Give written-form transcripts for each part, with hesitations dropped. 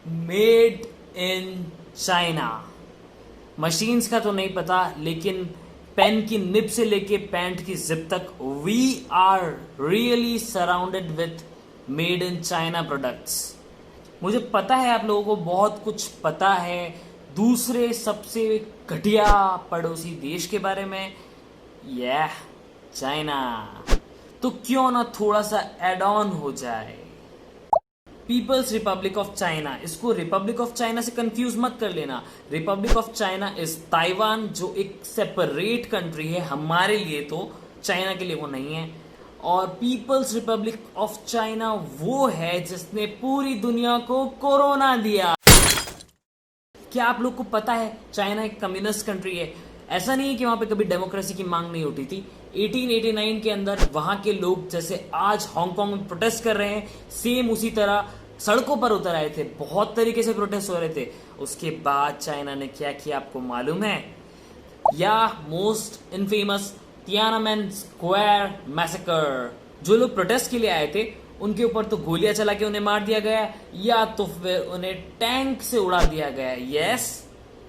Made in China. Machines का तो नहीं पता, लेकिन पेन की निब से लेके पैंट की जिप तक we are really surrounded with made in China products. मुझे पता है आप लोगों को बहुत कुछ पता है दूसरे सबसे घटिया पड़ोसी देश के बारे में, यह चाइना। तो क्यों ना थोड़ा सा एड ऑन हो जाए। पीपल्स रिपब्लिक ऑफ चाइना, इसको रिपब्लिक ऑफ चाइना से कंफ्यूज मत कर लेना। Republic of China is Taiwan, जो एक सेपरेट कंट्री है हमारे लिए, तो चाइना के लिए वो नहीं है। और पीपल्स रिपब्लिक ऑफ चाइना वो है जिसने पूरी दुनिया को कोरोना दिया। क्या आप लोग को पता है चाइना एक कम्युनिस्ट कंट्री है? ऐसा नहीं है कि वहां पे कभी डेमोक्रेसी की मांग नहीं उठी थी। 1889 के अंदर वहां के लोग जैसे आज हांगकांग में प्रोटेस्ट कर रहे हैं, सेम उसी तरह सड़कों पर उतर आए थे, बहुत तरीके से प्रोटेस्ट हो रहे थे। उसके बाद चाइना ने क्या किया आपको मालूम है? या मोस्ट इनफेमस तियानामेन स्क्वायर मैसेकर। जो लोग प्रोटेस्ट के लिए आए थे उनके ऊपर तो गोलियां चला के उन्हें मार दिया गया, या तो फिर उन्हें टैंक से उड़ा दिया गया। यस,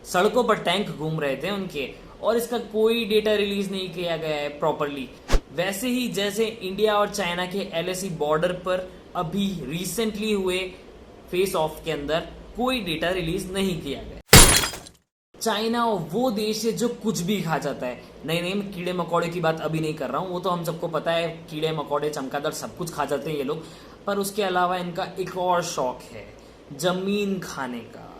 सड़कों पर टैंक घूम रहे थे उनके, और इसका कोई डेटा रिलीज नहीं किया गया है प्रॉपरली। वैसे ही जैसे इंडिया और चाइना के एलएसी बॉर्डर पर अभी रिसेंटली हुए फेस ऑफ के अंदर कोई डेटा रिलीज नहीं किया गया। चाइना वो देश है जो कुछ भी खा जाता है। नहीं नहीं, मैं कीड़े मकोड़े की बात अभी नहीं कर रहा हूँ, वो तो हम सबको पता है, कीड़े मकोड़े चमगादड़ सब कुछ खा जाते हैं ये लोग। पर उसके अलावा इनका एक और शौक है, जमीन खाने का।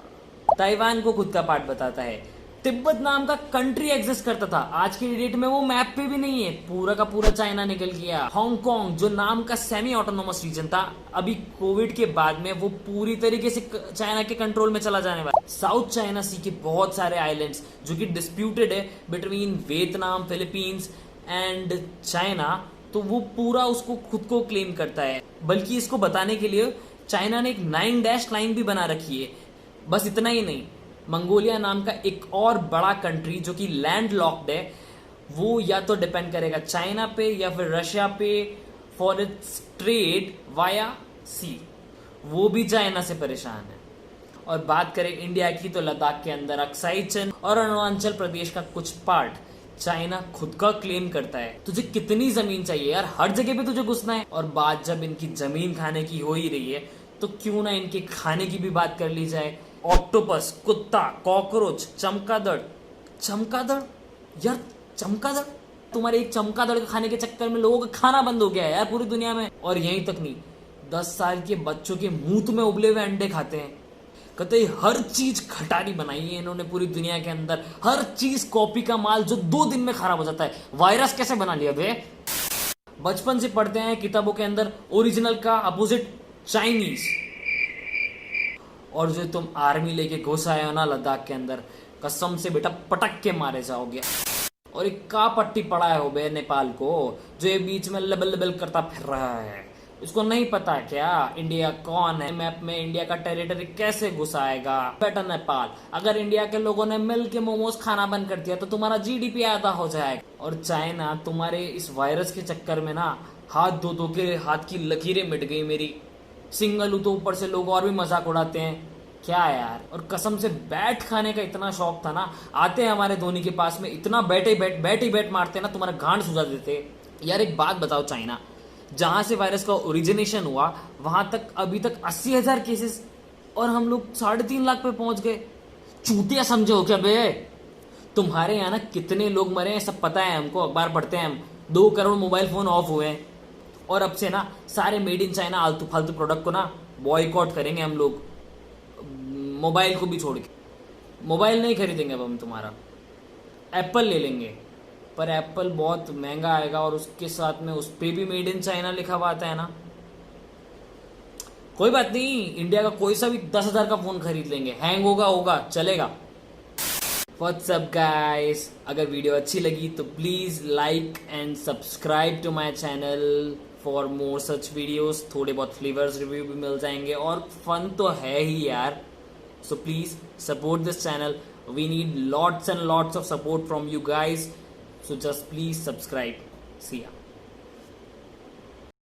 ताइवान को खुद का पार्ट बताता है। तिब्बत नाम का कंट्री एग्जिस्ट करता था, आज की डेट में वो मैप पे भी नहीं है, पूरा का पूरा चाइना निकल गया। हांगकांग जो नाम का सेमी ऑटोनोमस रीजन था, अभी कोविड के बाद में वो पूरी तरीके से चाइना के कंट्रोल में चला जाने वाला। साउथ चाइना सी के बहुत सारे आइलैंड्स जो कि डिस्प्यूटेड है between Vietnam, Philippines and China, तो वो पूरा उसको खुद को क्लेम करता है। बल्कि इसको बताने के लिए चाइना ने एक 9 डैश लाइन भी बना रखी है। बस इतना ही नहीं, मंगोलिया नाम का एक और बड़ा कंट्री जो कि लैंड लॉक्ड है, वो या तो डिपेंड करेगा चाइना पे या फिर रशिया पे फॉर इट्स ट्रेड वाया सी, वो भी चाइना से परेशान है। और बात करें इंडिया की, तो लद्दाख के अंदर अक्साई चिन और अरुणाचल प्रदेश का कुछ पार्ट चाइना खुद का क्लेम करता है। तुझे कितनी जमीन चाहिए यार, हर जगह पे तुझे घुसना है। और बात जब इनकी जमीन खाने की हो ही रही है, तो क्यों ना इनके खाने की भी बात कर ली जाए। ऑक्टोपस, कुत्ता, कॉकरोच, चमगादड़। चमगादड़ यार, चमगादड़, तुम्हारे एक चमगादड़ के खाने के चक्कर में लोगों का खाना बंद हो गया है यार पूरी दुनिया में। और यहीं तक नहीं, 10 साल के बच्चों के मुंह में उबले हुए अंडे खाते हैं। कहते हर चीज खटारी बनाई है इन्होंने पूरी दुनिया के अंदर, हर चीज कॉपी का माल जो 2 दिन में खराब हो जाता है। वायरस कैसे बना लिया बे? बचपन से पढ़ते हैं किताबों के अंदर, ओरिजिनल का अपोजिट चाइनीज। और जो तुम आर्मी लेके घुस आए हो ना लद्दाख के अंदर, कसम से बेटा पटक के मारे जाओगे। और एक का पट्टी पड़ा हो बे नेपाल को, जो ये बीच में लबल लबल करता फिर रहा है। इसको नहीं पता क्या इंडिया कौन है? मैप में इंडिया का टेरिटरी कैसे घुसाएगा? बेटा नेपाल, अगर इंडिया के लोगों ने मिल के मोमोज खाना बंद कर दिया तो तुम्हारा जीडीपी आधा हो जाएगा। और चाइना तुम्हारे इस वायरस के चक्कर में ना हाथ धो धो के हाथ की लकीरें मिट गई मेरी। सिंगल हूं तो ऊपर से लोग और भी मजाक उड़ाते हैं क्या यार। और कसम से बैट खाने का इतना शौक था ना, आते हैं हमारे धोनी के पास में, इतना बैट ही बैट मारते ना तुम्हारा गांड सुझा देते। यार एक बात बताओ, चाइना जहां से वायरस का ओरिजिनेशन हुआ वहां तक अभी तक 80,000 केसेस, और हम लोग 3.5 लाख पे पहुंच गए। चूतिया समझे हो क्या बे? तुम्हारे यहाँ ना कितने लोग मरे हैं सब पता है हमको, अखबार पढ़ते हैं हम। 2 करोड़ मोबाइल फोन ऑफ हुए हैं। और अब से ना सारे मेड इन चाइना आलतू फालतू प्रोडक्ट को ना बॉयकॉट करेंगे हम लोग, मोबाइल को भी छोड़ के। मोबाइल नहीं खरीदेंगे अब हम तुम्हारा, एप्पल ले लेंगे। पर एप्पल बहुत महंगा आएगा और उसके साथ में उस पे भी मेड इन चाइना लिखा हुआ आता है ना। कोई बात नहीं, इंडिया का कोई सा भी 10,000 का फोन खरीद लेंगे, हैंग होगा चलेगा। व्हाट्सअप गाइस, अगर वीडियो अच्छी लगी तो please like and subscribe to my channel for more such videos. थोड़े बहुत फ्लेवर्स रिव्यू भी मिल जाएंगे और फन तो है ही यार। So please support this channel. We need lots and lots of support from you guys. So just please subscribe. See ya.